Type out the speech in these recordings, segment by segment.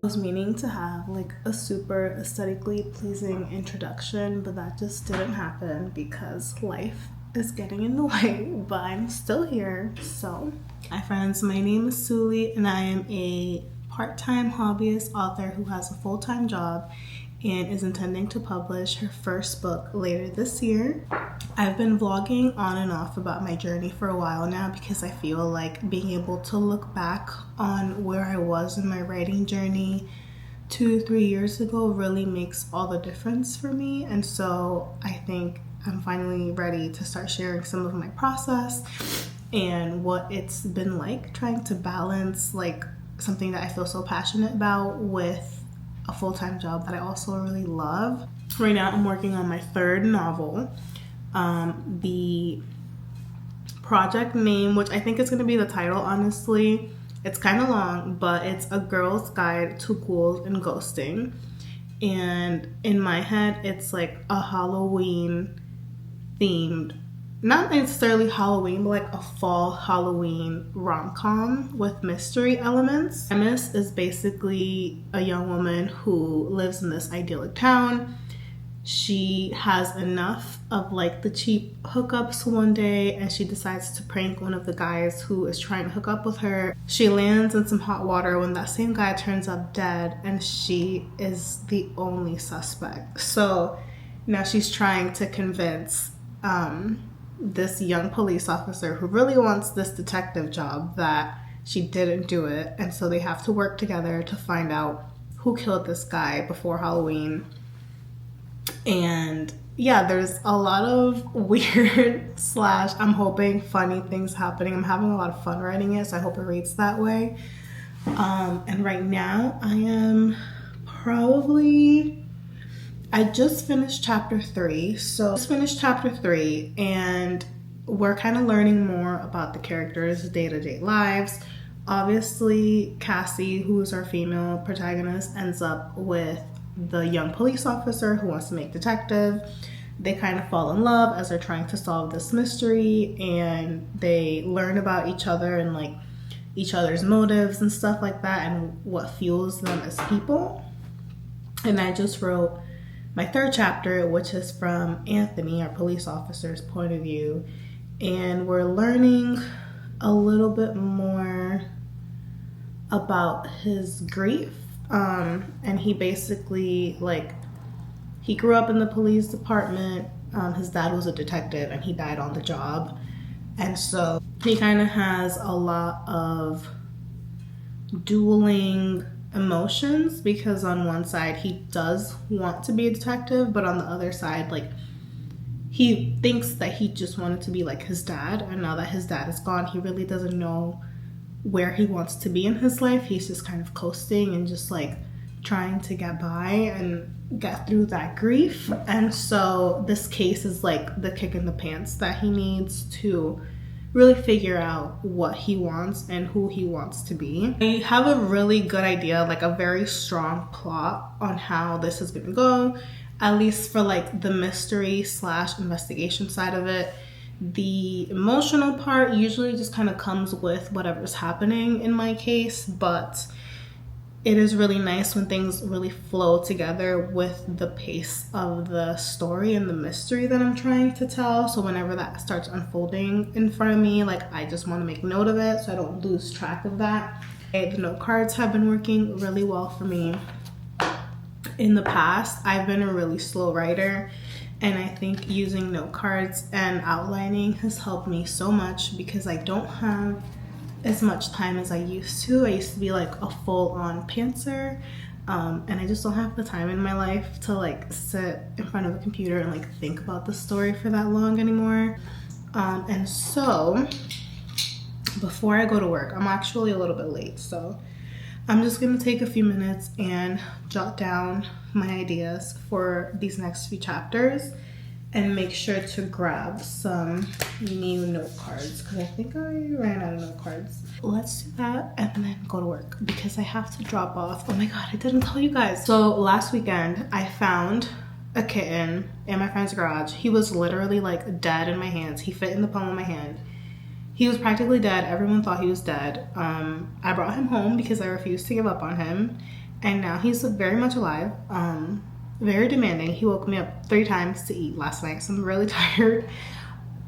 I was meaning to have like a super aesthetically pleasing introduction, but that just didn't happen because life is getting in the way, but I'm still here. So, hi friends, my name is Suli and I am a part-time hobbyist author who has a full-time job and is intending to publish her first book later this year. I've been vlogging on and off about my journey for a while now because I feel like being able to look back on where I was in my writing journey 2-3 years ago really makes all the difference for me. And so I think I'm finally ready to start sharing some of my process and what it's been like trying to balance like something that I feel so passionate about with a full-time job that I also really love. Right now I'm working on my third novel. The project name, which I think is going to be the title, honestly, it's kind of long, but it's A Girl's Guide to Ghouls and Ghosting. And in my head, it's like a Halloween themed, not necessarily Halloween, but like a fall Halloween rom-com with mystery elements. Premise is basically a young woman who lives in this idyllic town. She has enough of like the cheap hookups one day and she decides to prank one of the guys who is trying to hook up with her. She lands in some hot water when that same guy turns up dead and she is the only suspect. So now she's trying to convince this young police officer who really wants this detective job that she didn't do it, and so they have to work together to find out who killed this guy before Halloween. And yeah, there's a lot of weird / I'm hoping funny things happening. I'm having a lot of fun writing it, so I hope it reads that way. And right now I just finished chapter 3. And we're kind of learning more about the characters' day-to-day lives. Obviously, Cassie, who's our female protagonist, ends up with the young police officer who wants to make detective. They kind of fall in love as they're trying to solve this mystery, and they learn about each other and like each other's motives and stuff like that and what fuels them as people. And I just wrote my third chapter, which is from Anthony, our police officer's point of view, and we're learning a little bit more about his grief. And he basically, like, he grew up in the police department. His dad was a detective and he died on the job, and so he kind of has a lot of dueling emotions because on one side he does want to be a detective, but on the other side, like, he thinks that he just wanted to be like his dad, and now that his dad is gone, he really doesn't know where he wants to be in his life. He's just kind of coasting and just like trying to get by and get through that grief. And so this case is like the kick in the pants that he needs to really figure out what he wants and who he wants to be. I have a really good idea, like a very strong plot on how this is gonna go, at least for like the mystery / investigation side of it. The emotional part usually just kind of comes with whatever's happening in my case, but it is really nice when things really flow together with the pace of the story and the mystery that I'm trying to tell. So whenever that starts unfolding in front of me, like, I just want to make note of it so I don't lose track of that. The note cards have been working really well for me. In the past, I've been a really slow writer, and I think using note cards and outlining has helped me so much because I don't have as much time as I used to. I used to be like a full-on pantser, and I just don't have the time in my life to like sit in front of a computer and like think about the story for that long anymore. And so before I go to work, I'm actually a little bit late, so I'm just gonna take a few minutes and jot down my ideas for these next few chapters and make sure to grab some new note cards because I think I ran out of note cards. Let's do that and then go to work because I have to drop off. Oh my god, I didn't tell you guys. So last weekend I found a kitten in my friend's garage. He was literally like dead in my hands. He fit in the palm of my hand. He was practically dead. Everyone thought he was dead. I brought him home because I refused to give up on him. and now he's very much alive. Very demanding. He woke me up 3 times to eat last night, so I'm really tired.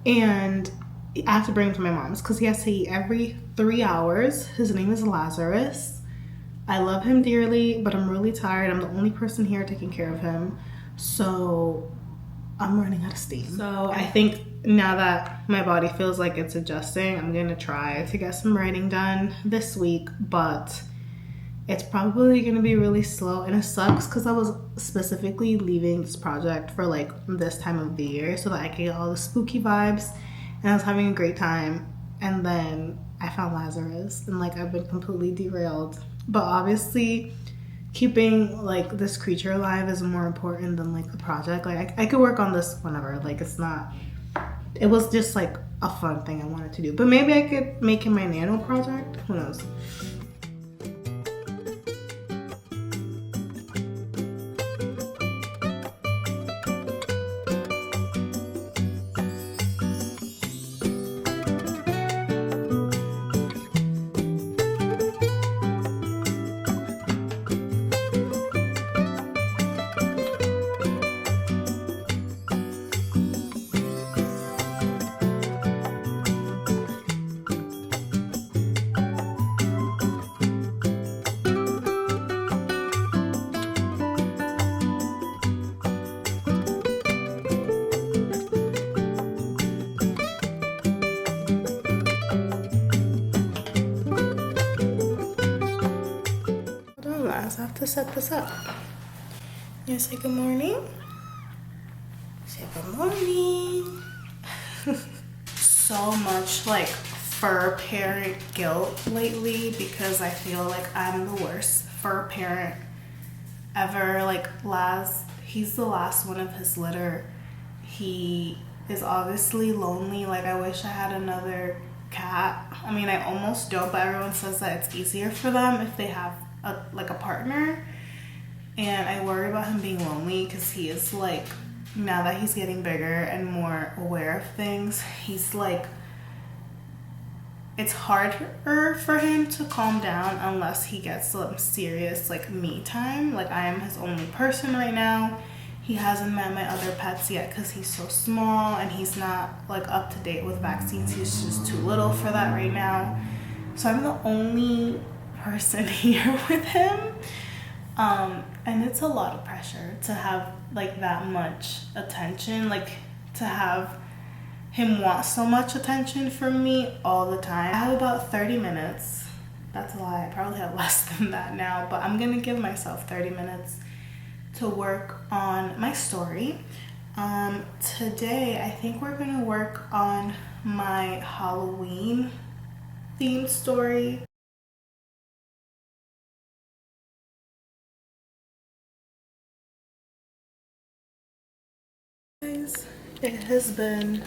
And I have to bring him to my mom's because he has to eat every 3 hours. His name is Lazarus. I love him dearly, but I'm really tired. I'm the only person here taking care of him. So I'm running out of steam. So I think now that my body feels like it's adjusting, I'm gonna try to get some writing done this week, but it's probably gonna be really slow, and it sucks because I was specifically leaving this project for like this time of the year so that I could get all the spooky vibes, and I was having a great time, and then I found Lazarus and like I've been completely derailed. But obviously keeping like this creature alive is more important than like the project. Like I could work on this whenever. Like it was just like a fun thing I wanted to do. But maybe I could make it my nano project. Who knows? I have to set this up. You say good morning? Say good morning. So much like fur parent guilt lately because I feel like I'm the worst fur parent ever. Like he's the last one of his litter. He is obviously lonely. Like I wish I had another cat. I mean, I almost don't, but everyone says that it's easier for them if they have a partner. And I worry about him being lonely because he is like, now that he's getting bigger and more aware of things, he's like, it's harder for him to calm down unless he gets some serious like me time. Like I am his only person right now. He hasn't met my other pets yet because he's so small and he's not like up to date with vaccines. He's just too little for that right now. So I'm the only person here with him. And it's a lot of pressure to have like that much attention, like to have him want so much attention from me all the time. I have about 30 minutes. That's a lie. I probably have less than that now, but I'm gonna give myself 30 minutes to work on my story. Today, I think we're gonna work on my Halloween themed story. Guys, it has been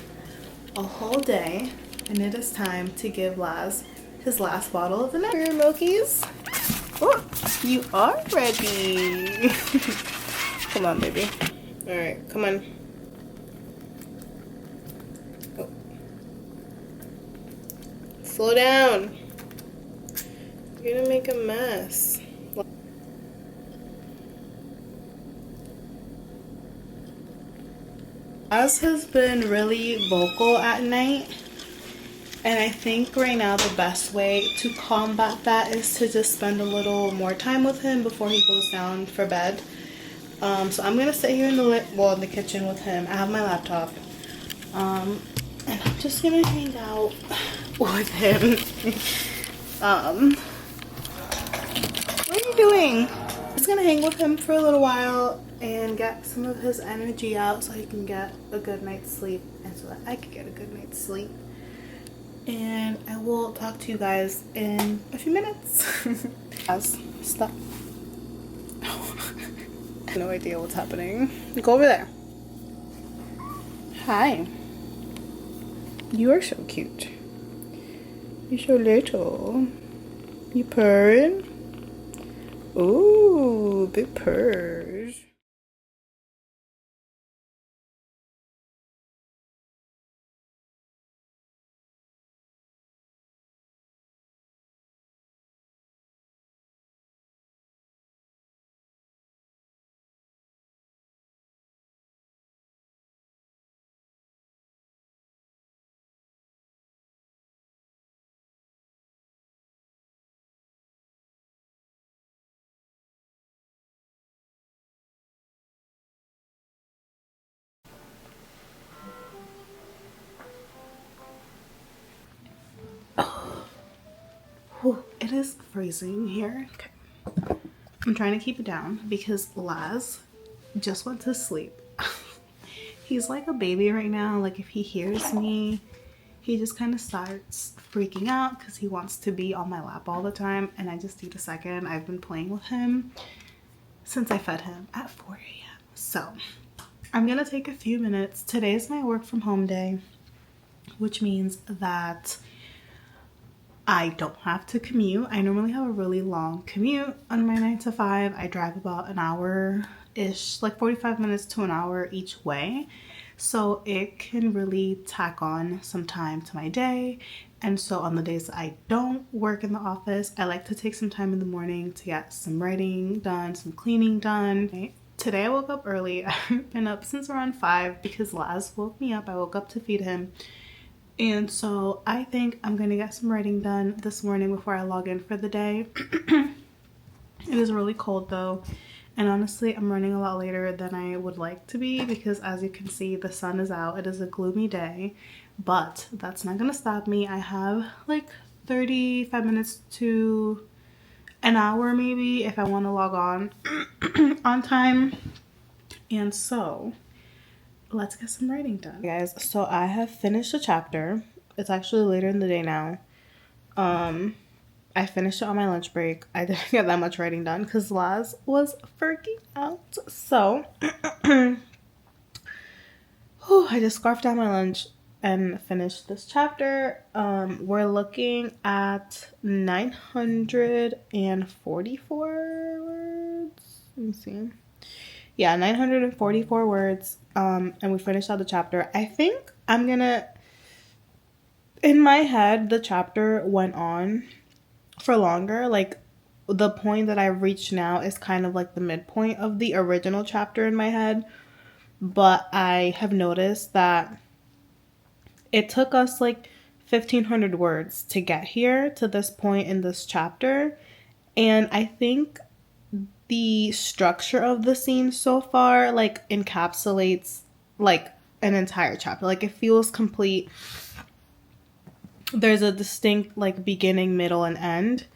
a whole day, and it is time to give Laz his last bottle of the night. Your Milkies. Oh, you are ready. Come on, baby. All right, come on. Oh. Slow down. You're gonna make a mess. Laz has been really vocal at night, and I think right now the best way to combat that is to just spend a little more time with him before he goes down for bed. So I'm gonna sit here in the kitchen with him. I have my laptop, and I'm just gonna hang out with him. What are you doing? I'm just gonna hang with him for a little while and get some of his energy out so he can get a good night's sleep and so that I can get a good night's sleep. And I will talk to you guys in a few minutes. Stop. No idea what's happening. Go over there. Hi. You are so cute. You're so little. You purring? Ooh, big purrs. It is freezing here. Okay. I'm trying to keep it down because Laz just went to sleep. He's like a baby right now. Like if he hears me, he just kind of starts freaking out because he wants to be on my lap all the time, and I just need a second. I've been playing with him since I fed him at 4 a.m. So I'm gonna take a few minutes. Today's my work from home day, which means that I don't have to commute. I normally have a really long commute on my 9 to 5. I drive about an hour-ish, like 45 minutes to an hour each way. So it can really tack on some time to my day. And so on the days that I don't work in the office, I like to take some time in the morning to get some writing done, some cleaning done. Today I woke up early. I've been up since around 5 because Laz woke me up. I woke up to feed him. And so I think I'm gonna get some writing done this morning before I log in for the day. It is really cold though, and honestly I'm running a lot later than I would like to be because, as you can see, the sun is out. It is a gloomy day, but that's not gonna stop me. I have like 35 minutes to an hour maybe if I want to log on on time. And so let's get some writing done, guys. So I have finished a chapter. It's actually later in the day now. I finished it on my lunch break. I didn't get that much writing done because Laz was freaking out. So I just scarfed down my lunch and finished this chapter. We're looking at 944 words. Let me see. Yeah, 944 words. And we finished out the chapter. I think I'm gonna, in my head, the chapter went on for longer. Like the point that I've reached now is kind of like the midpoint of the original chapter in my head. But I have noticed that it took us like 1,500 words to get here to this point in this chapter. And I think the structure of the scene so far like encapsulates like an entire chapter. Like it feels complete. There's a distinct like beginning, middle, and end,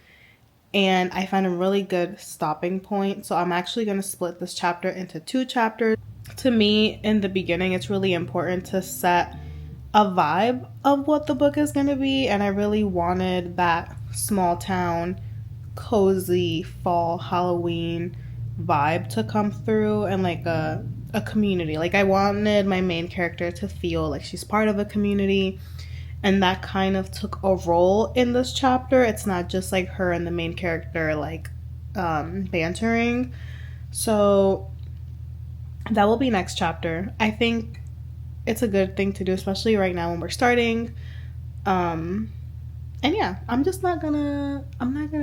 and I found a really good stopping point. So I'm actually going to split this chapter into 2 chapters. To me, in the beginning, it's really important to set a vibe of what the book is going to be, and I really wanted that small town cozy fall Halloween vibe to come through, and like a community. Like I wanted my main character to feel like she's part of a community, and that kind of took a role in this chapter. It's not just like her and the main character like bantering. So that will be next chapter. I think it's a good thing to do, especially right now when we're starting. And yeah, I'm not gonna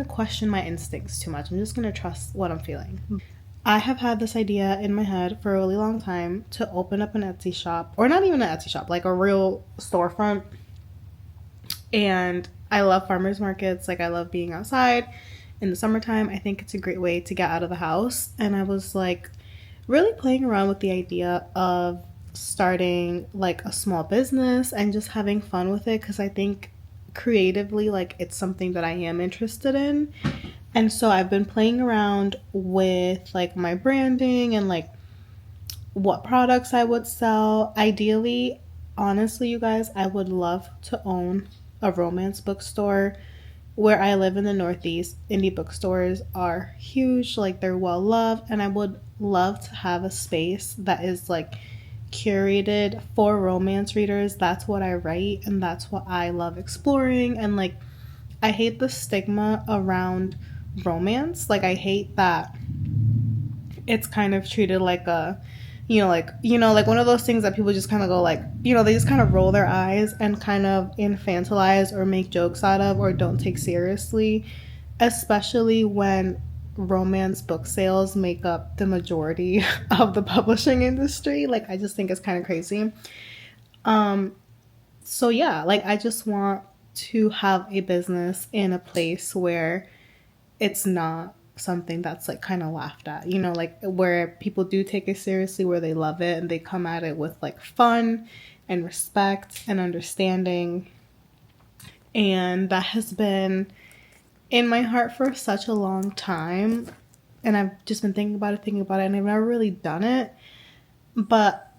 question my instincts too much. I'm just gonna trust what I'm feeling. I have had this idea in my head for a really long time to open up an Etsy shop, or not even an Etsy shop, like a real storefront. And I love farmers markets. Like I love being outside in the summertime. I think it's a great way to get out of the house. And I was like really playing around with the idea of starting like a small business and just having fun with it, because I think creatively like it's something that I am interested in. And so I've been playing around with like my branding and like what products I would sell. Ideally, honestly, you guys, I would love to own a romance bookstore. Where I live in the Northeast, indie bookstores are huge, like they're well loved, and I would love to have a space that is like curated for romance readers. That's what I write, and that's what I love exploring. And like I hate the stigma around romance. Like I hate that it's kind of treated like a like one of those things that people just kind of go like, they just kind of roll their eyes and kind of infantilize or make jokes out of or don't take seriously, especially when romance book sales make up the majority of the publishing industry. Like I just think it's kind of crazy. So yeah, like I just want to have a business in a place where it's not something that's like kind of laughed at, like where people do take it seriously, where they love it and they come at it with like fun and respect and understanding. And that has been in my heart for such a long time, and I've just been thinking about it, and I've never really done it. But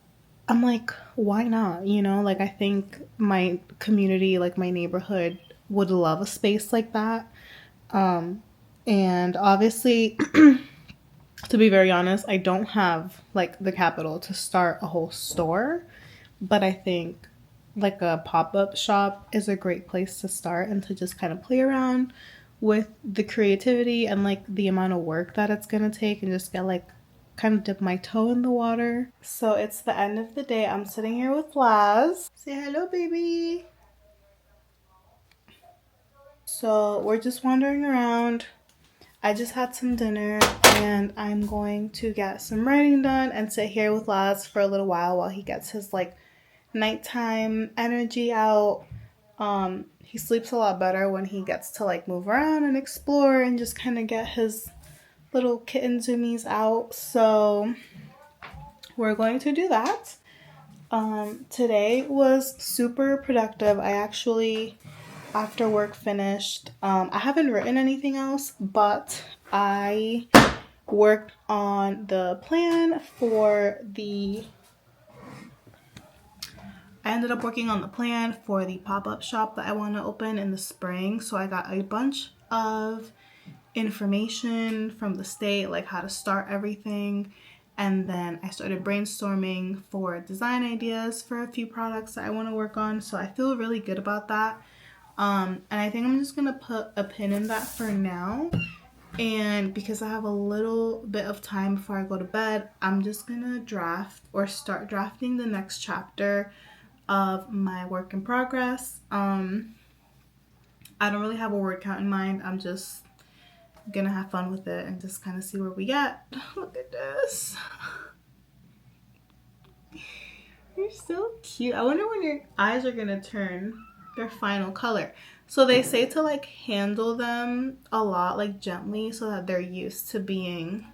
I'm like, why not? You know, like I think my community, like my neighborhood, would love a space like that. And obviously, to be very honest, I don't have like the capital to start a whole store, but I think like a pop-up shop is a great place to start and to just kind of play around with the creativity and like the amount of work that it's gonna take, and just get like kind of dip my toe in the water. So it's the end of the day. I'm sitting here with Laz. Say hello, baby. So we're just wandering around. I just had some dinner and I'm going to get some writing done and sit here with Laz for a little while he gets his like nighttime energy out. He sleeps a lot better when he gets to like move around and explore and just kind of get his little kitten zoomies out. So we're going to do that. Today was super productive. I actually, after work finished, I haven't written anything else, but I worked on the plan for I ended up working on the plan for the pop-up shop that I want to open in the spring. So I got a bunch of information from the state, like how to start everything. And then I started brainstorming for design ideas for a few products that I want to work on. So I feel really good about that. And I think I'm just going to put a pin in that for now. And because I have a little bit of time before I go to bed, I'm just going to draft or start drafting the next chapter of my work in progress. I don't really have a word count in mind. I'm just gonna have fun with it and just kind of see where we get. Look at this. You're so cute. I wonder when your eyes are gonna turn their final color. So they say to like handle them a lot, like gently, so that they're used to being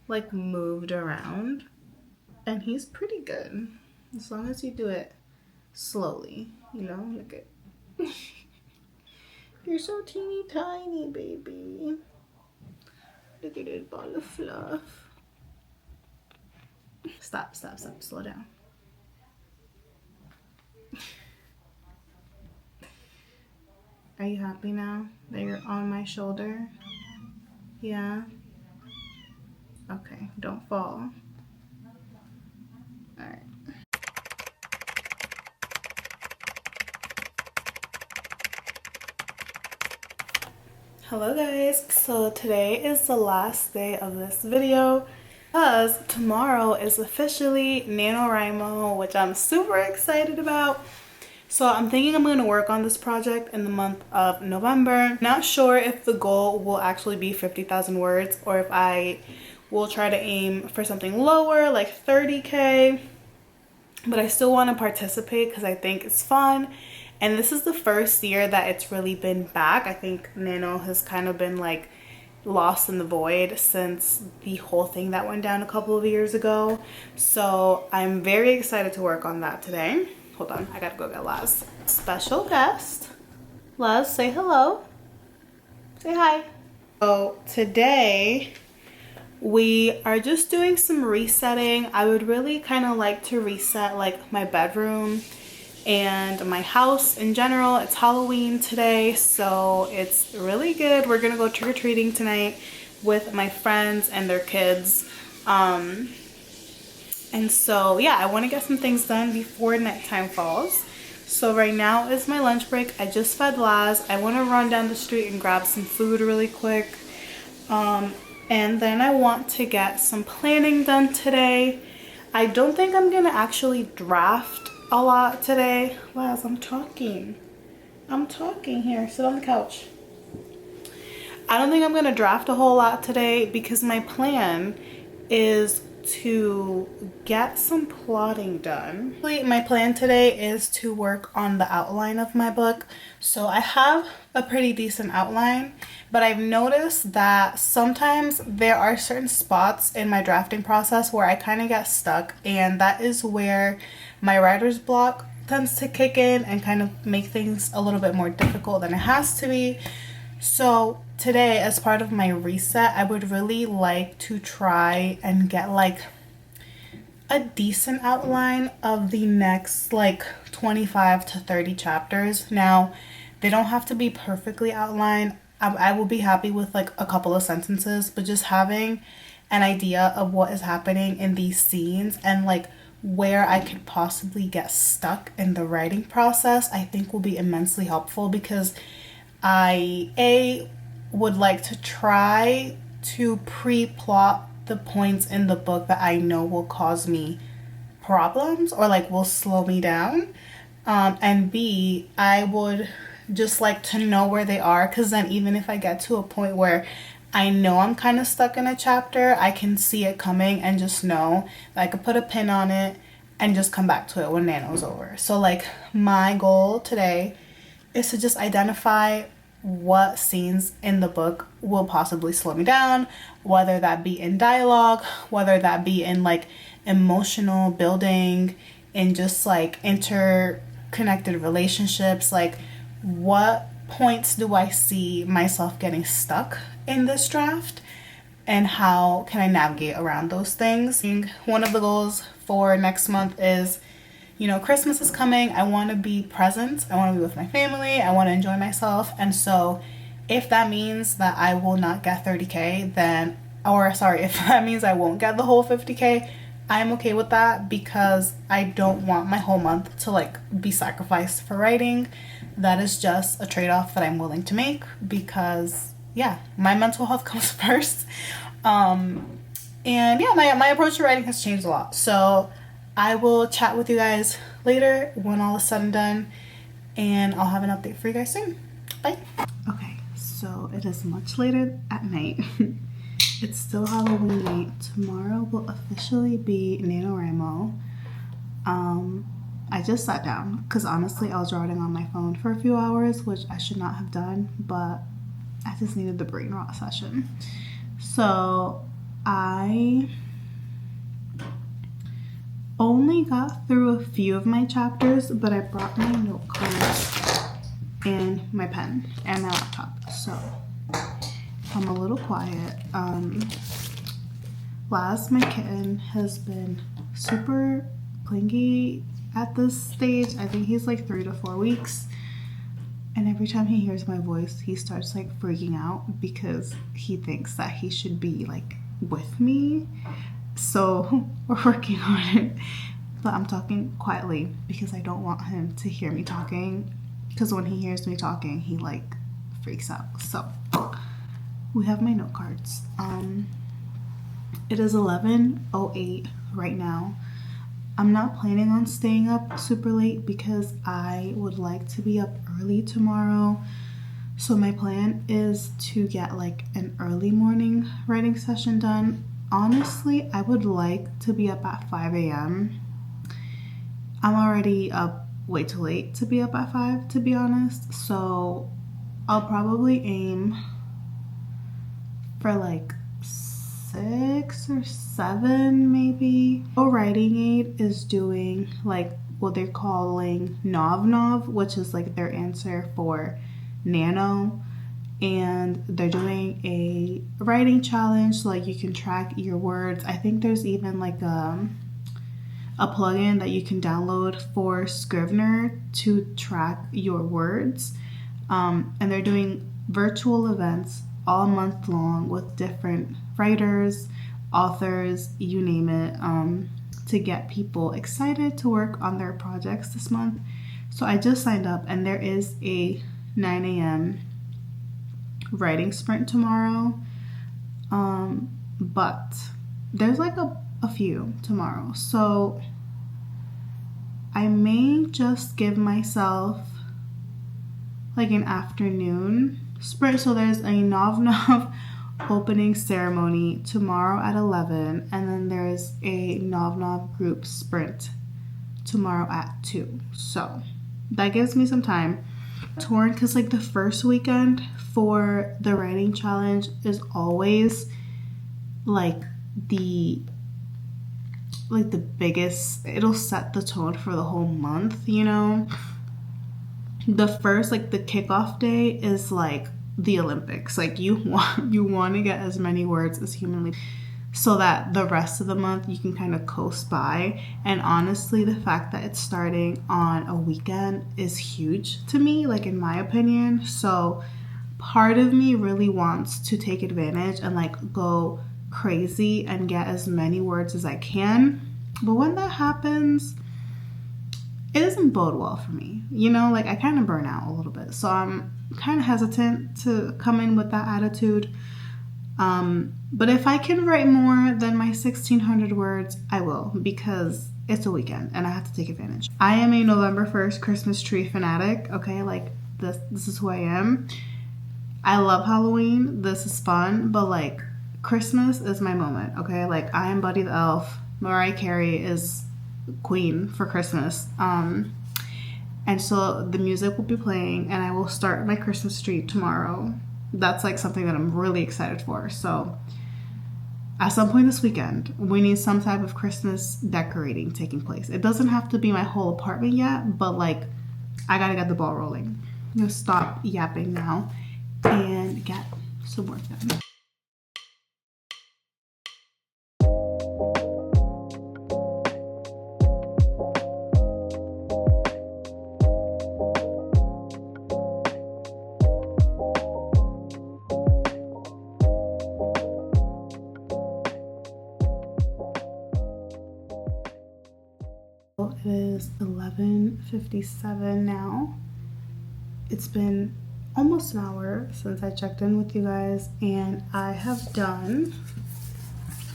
like moved around. And he's pretty good as long as you do it slowly, you know. Look at you're so teeny tiny, baby. Look at this ball of fluff. Stop, slow down. Are you happy now that you're on my shoulder? Yeah? Okay, don't fall. Alright. Hello guys, so today is the last day of this video because tomorrow is officially NaNoWriMo, which I'm super excited about. So I'm thinking I'm going to work on this project in the month of November. Not sure if the goal will actually be 50,000 words or if I will try to aim for something lower like 30K, but I still want to participate because I think it's fun. And this is the first year that it's really been back. I think Nano has kind of been like lost in the void since the whole thing that went down a couple of years ago. So I'm very excited to work on that today. Hold on, I gotta go get Laz. Special guest. Laz, say hello. Say hi. So today we are just doing some resetting. I would really kind of like to reset like my bedroom and my house in general. It's Halloween today, so it's really good. We're gonna go trick-or-treating tonight with my friends and their kids. And so yeah, I want to get some things done before nighttime falls. So right now is my lunch break. I just fed Laz. I want to run down the street and grab some food really quick. And then I want to get some planning done today. I don't think I'm gonna actually draft a lot today. Laz, I'm talking here. Sit on the couch. I don't think I'm gonna draft a whole lot today because my plan is to get some plotting done. My plan today is to work on the outline of my book. So I have a pretty decent outline, but I've noticed that sometimes there are certain spots in my drafting process where I kind of get stuck, and that is where my writer's block tends to kick in and kind of make things a little bit more difficult than it has to be. So today, as part of my reset, I would really like to try and get like a decent outline of the next like 25 to 30 chapters. Now, they don't have to be perfectly outlined. I will be happy with like a couple of sentences, but just having an idea of what is happening in these scenes and like where I could possibly get stuck in the writing process, I think will be immensely helpful because I would like to try to pre-plot the points in the book that I know will cause me problems or like will slow me down. And B, I would just like to know where they are, because then even if I get to a point where I know I'm kind of stuck in a chapter, I can see it coming and just know that I could put a pin on it and just come back to it when Nano's over. So like my goal today is to just identify what scenes in the book will possibly slow me down, whether that be in dialogue, whether that be in like emotional building, in just like interconnected relationships. Like, what points do I see myself getting stuck in this draft, and how can I navigate around those things? One of the goals for next month is, you know, Christmas is coming. I want to be present. I want to be with my family. I want to enjoy myself. And so if that means that I will not get 30K, then, or sorry, if that means I won't get the whole 50K, I'm okay with that, because I don't want my whole month to like be sacrificed for writing. That is just a trade-off that I'm willing to make, because yeah, my mental health comes first. And yeah, my approach to writing has changed a lot. So I will chat with you guys later when all is said and done, and I'll have an update for you guys soon. Bye. Okay, so it is much later at night. It's still Halloween night. Tomorrow will officially be NaNoWriMo. I just sat down because honestly I was writing on my phone for a few hours, which I should not have done, but I just needed the brain rot session. So I only got through a few of my chapters, but I brought my note cards and my pen and my laptop, so I'm a little quiet. Laz, my kitten, has been super clingy at this stage. I think he's like 3 to 4 weeks, and every time he hears my voice he starts like freaking out because he thinks that he should be like with me. So we're working on it, but I'm talking quietly because I don't want him to hear me talking, because when he hears me talking he like freaks out. So we have my note cards. It is 11:08 right now. I'm not planning on staying up super late because I would like to be up early tomorrow. So my plan is to get like an early morning writing session done. Honestly, I would like to be up at 5 a.m. I'm already up way too late to be up at 5, to be honest. So I'll probably aim for like 6 or 7 maybe. A writing aid is doing like what they're calling Nov Nov, which is like their answer for Nano, and they're doing a writing challenge, so like you can track your words. I think there's even like a plugin that you can download for Scrivener to track your words, and they're doing virtual events all month long with different writers, authors, you name it, to get people excited to work on their projects this month. So I just signed up, and there is a 9 a.m. writing sprint tomorrow, but there's like a few tomorrow, so I may just give myself like an afternoon sprint. So there's a Nov Nov opening ceremony tomorrow at 11, and then there's a Nov Nov group sprint tomorrow at 2. So that gives me some time. Torn, because like the first weekend for the writing challenge is always like the biggest, it'll set the tone for the whole month, you know. The first, like the kickoff day is like the Olympics. Like you want to get as many words as humanly, so that the rest of the month you can kind of coast by. And honestly, the fact that it's starting on a weekend is huge to me, like in my opinion. So part of me really wants to take advantage and like go crazy and get as many words as I can. But when that happens, it doesn't bode well for me. You know, like I kind of burn out a little bit. So I'm kind of hesitant to come in with that attitude. But if I can write more than my 1,600 words, I will, because it's a weekend and I have to take advantage. I am a November 1st Christmas tree fanatic, okay? Like this is who I am. I love Halloween. This is fun, but like Christmas is my moment, okay? Like I am Buddy the Elf. Mariah Carey is queen for Christmas. And so the music will be playing and I will start my Christmas tree tomorrow. That's like something that I'm really excited for. So at some point this weekend, we need some type of Christmas decorating taking place. It doesn't have to be my whole apartment yet, but like I gotta get the ball rolling. I'm gonna stop yapping now and get some work done. It is 11:57 now. It's been almost an hour since I checked in with you guys, and I have done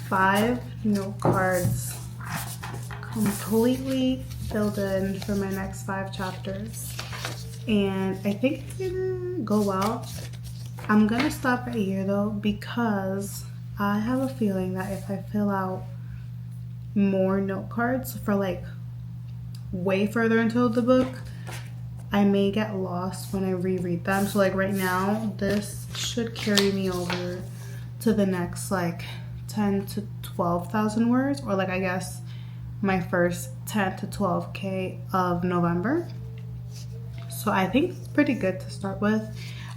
5 note cards completely filled in for my next 5 chapters, and I think it's gonna go well. I'm gonna stop right here though, because I have a feeling that if I fill out more note cards for like way further into the book, I may get lost when I reread them. So like right now, this should carry me over to the next like 10 to 12,000 words, or like I guess my first 10 to 12k of November. So I think it's pretty good to start with.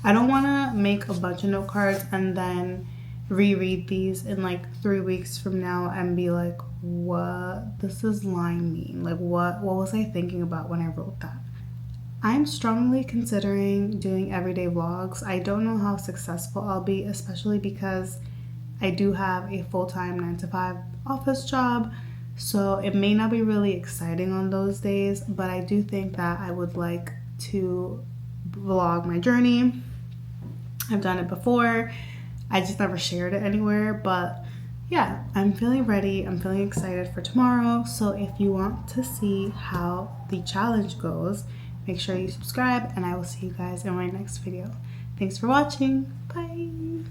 I don't want to make a bunch of note cards and then reread these in like 3 weeks from now and be like, what does this line mean? Like what was I thinking about when I wrote that? I'm strongly considering doing everyday vlogs. I don't know how successful I'll be, especially because I do have a full-time 9-to-5 office job, so it may not be really exciting on those days, but I do think that I would like to vlog my journey. I've done it before, I just never shared it anywhere. But yeah, I'm feeling ready. I'm feeling excited for tomorrow. So if you want to see how the challenge goes, make sure you subscribe, and I will see you guys in my next video. Thanks for watching. Bye.